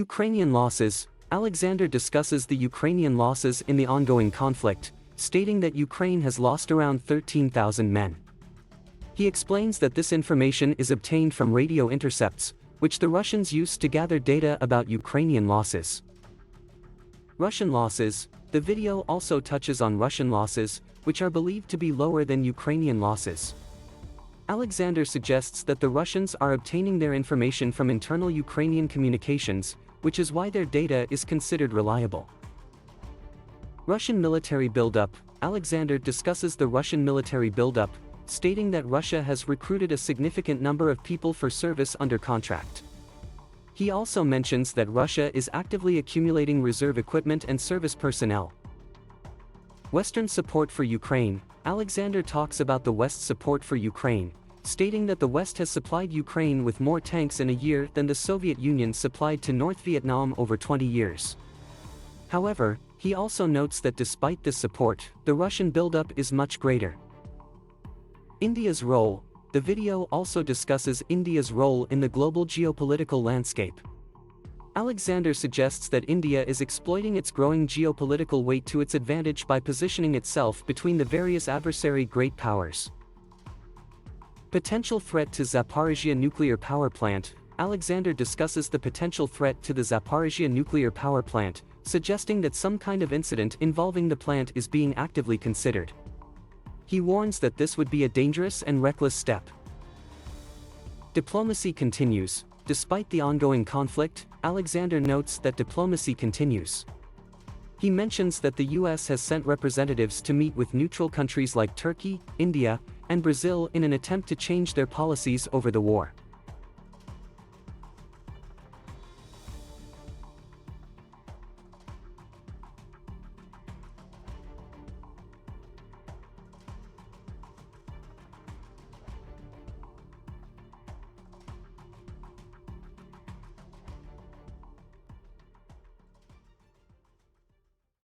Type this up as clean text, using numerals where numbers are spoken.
Ukrainian losses. Alexander discusses the Ukrainian losses in the ongoing conflict, stating that Ukraine has lost around 13,000 men. He explains that this information is obtained from radio intercepts, which the Russians used to gather data about Ukrainian losses. Russian losses. The video also touches on Russian losses, which are believed to be lower than Ukrainian losses. Alexander suggests that the Russians are obtaining their information from internal Ukrainian communications, which is why their data is considered reliable. Russian military buildup. Alexander discusses the Russian military buildup, stating that Russia has recruited a significant number of people for service under contract. He also mentions that Russia is actively accumulating reserve equipment and service personnel. Western support for Ukraine. Alexander talks about the West's support for Ukraine, stating that the West has supplied Ukraine with more tanks in a year than the Soviet Union supplied to North Vietnam over 20 years. However, he also notes that despite this support, the Russian buildup is much greater. India's role. The video also discusses India's role in the global geopolitical landscape. Alexander suggests that India is exploiting its growing geopolitical weight to its advantage by positioning itself between the various adversary great powers. Potential threat to Zaporizhzhia nuclear power plant. Alexander discusses the potential threat to the Zaporizhzhia nuclear power plant, suggesting that some kind of incident involving the plant is being actively considered. He warns that this would be a dangerous and reckless step. Diplomacy continues. Despite the ongoing conflict, Alexander notes that diplomacy continues. He mentions that the US has sent representatives to meet with neutral countries like Turkey, India, and Brazil in an attempt to change their policies over the war.